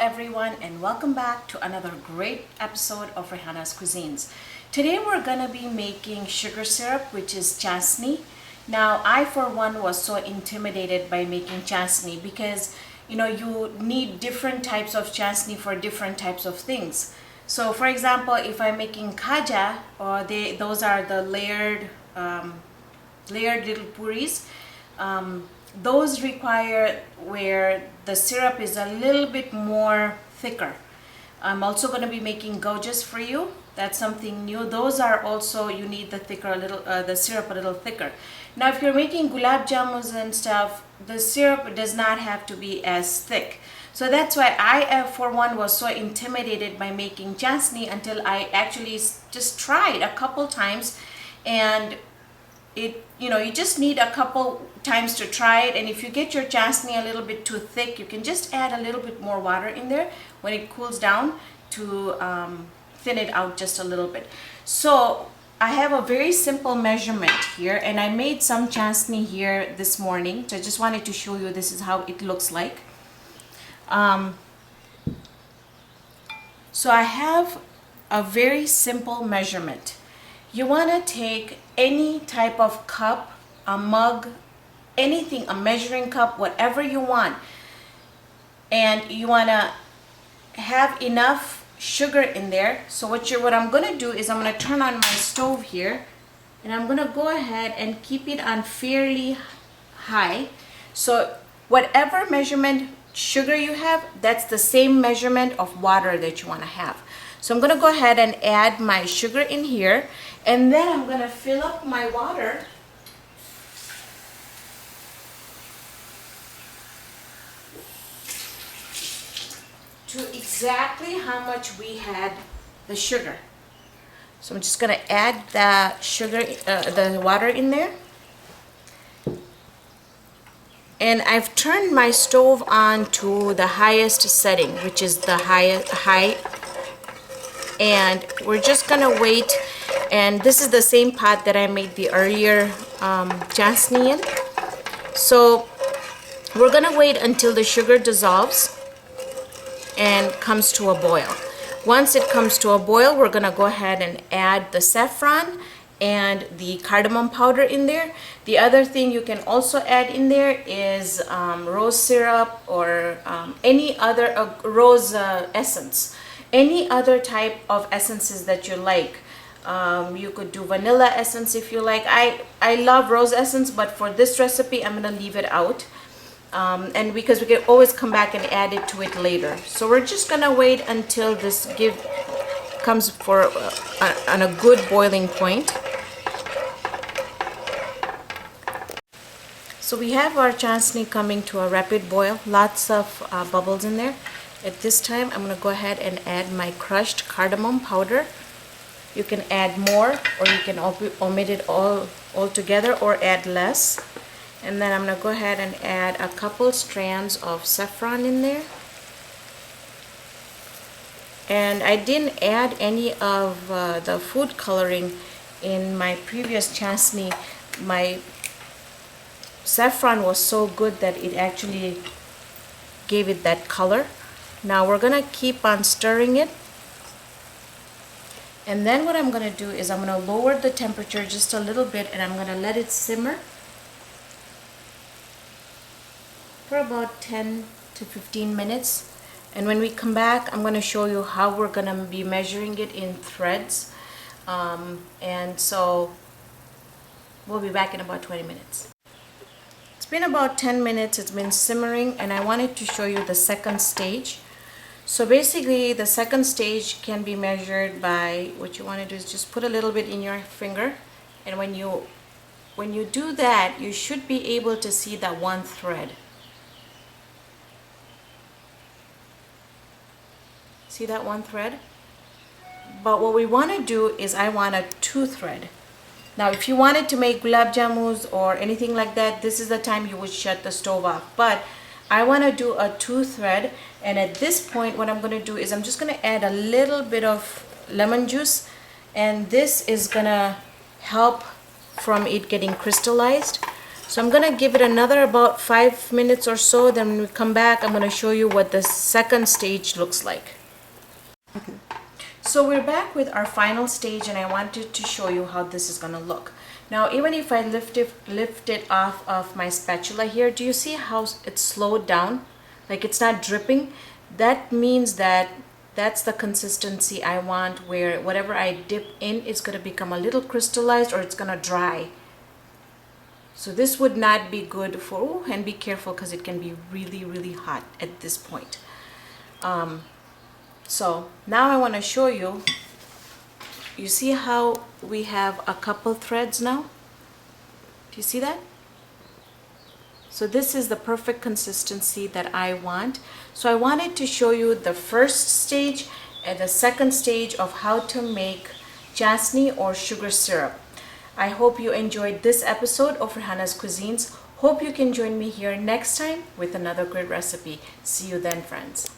everyone, and welcome back to another great episode of Raihana's Cuisines. Today we're gonna be making sugar syrup, which is chasni. Now, I for one was so intimidated by making chasni because you need different types of chasni for different types of things. So for example, if I'm making khaja, or those are the layered little puris, those require where the syrup is a little bit more thicker. I'm also going to be making gojjas for you. That's something new. Those are also, you need the syrup a little thicker. Now if you're making gulab jamuns and stuff, the syrup does not have to be as thick. So that's why I for one was so intimidated by making chasni until I actually just tried a couple times, and you just need a couple times to try it. And if you get your chasni a little bit too thick, you can just add a little bit more water in there when it cools down to thin it out just a little bit. So I have a very simple measurement here, and I made some chasni here this morning, so I just wanted to show you this is how it looks like. So I have a very simple measurement. You want to take any type of cup, a mug, anything, a measuring cup, whatever you want, and you want to have enough sugar in there. So what I'm going to do is I'm going to turn on my stove here, and I'm going to go ahead and keep it on fairly high. So whatever measurement sugar you have, that's the same measurement of water that you want to have. So I'm going to go ahead and add my sugar in here, and then I'm going to fill up my water to exactly how much we had the sugar. So I'm just going to add the sugar, the water in there. And I've turned my stove on to the highest setting, which is the high. And we're just gonna wait. And this is the same pot that I made the earlier chasni in. So we're gonna wait until the sugar dissolves and comes to a boil. Once it comes to a boil, we're gonna go ahead and add the saffron and the cardamom powder in there. The other thing you can also add in there is rose syrup, or any other rose essence. Any other type of essences that you like. You could do vanilla essence if you like. I love rose essence, but for this recipe I'm gonna leave it out, and because we can always come back and add it to it later. So we're just gonna wait until this comes for on a good boiling point. So we have our chasni coming to a rapid boil, lots of bubbles in there. At this time, I'm going to go ahead and add my crushed cardamom powder. You can add more, or you can omit it all together, or add less. And then I'm going to go ahead and add a couple strands of saffron in there. And I didn't add any of the food coloring in my previous chasni. My saffron was so good that it actually gave it that color. Now we're gonna keep on stirring it, and then what I'm gonna do is I'm gonna lower the temperature just a little bit, and I'm gonna let it simmer for about 10 to 15 minutes. And when we come back, I'm gonna show you how we're gonna be measuring it in threads, and so we'll be back in about 20 minutes. It's been about 10 minutes, it's been simmering, and I wanted to show you the second stage. So basically the second stage can be measured by, what you want to do is just put a little bit in your finger, and when you do that, you should be able to see that one thread. See that one thread? But what we want to do is I want a two thread. Now if you wanted to make gulab jamuns or anything like that, this is the time you would shut the stove off. But I want to do a two thread, and at this point what I'm going to do is I'm just going to add a little bit of lemon juice, and this is going to help from it getting crystallized. So I'm gonna give it another about 5 minutes or so. Then when we come back, I'm gonna show you what the second stage looks like. Okay. So we're back with our final stage, and I wanted to show you how this is gonna look. Now, even if I lift it off of my spatula here, do you see how it's slowed down? Like it's not dripping? That means that that's the consistency I want, where whatever I dip in, it's gonna become a little crystallized or it's gonna dry. So this would not be good for, and be careful because it can be really, really hot at this point. So now I want to show you, you see how we have a couple threads now? Do you see that? So this is the perfect consistency that I want. So I wanted to show you the first stage and the second stage of how to make chasni or sugar syrup. I hope you enjoyed this episode of Raihana's Cuisines. Hope you can join me here next time with another great recipe. See you then, friends.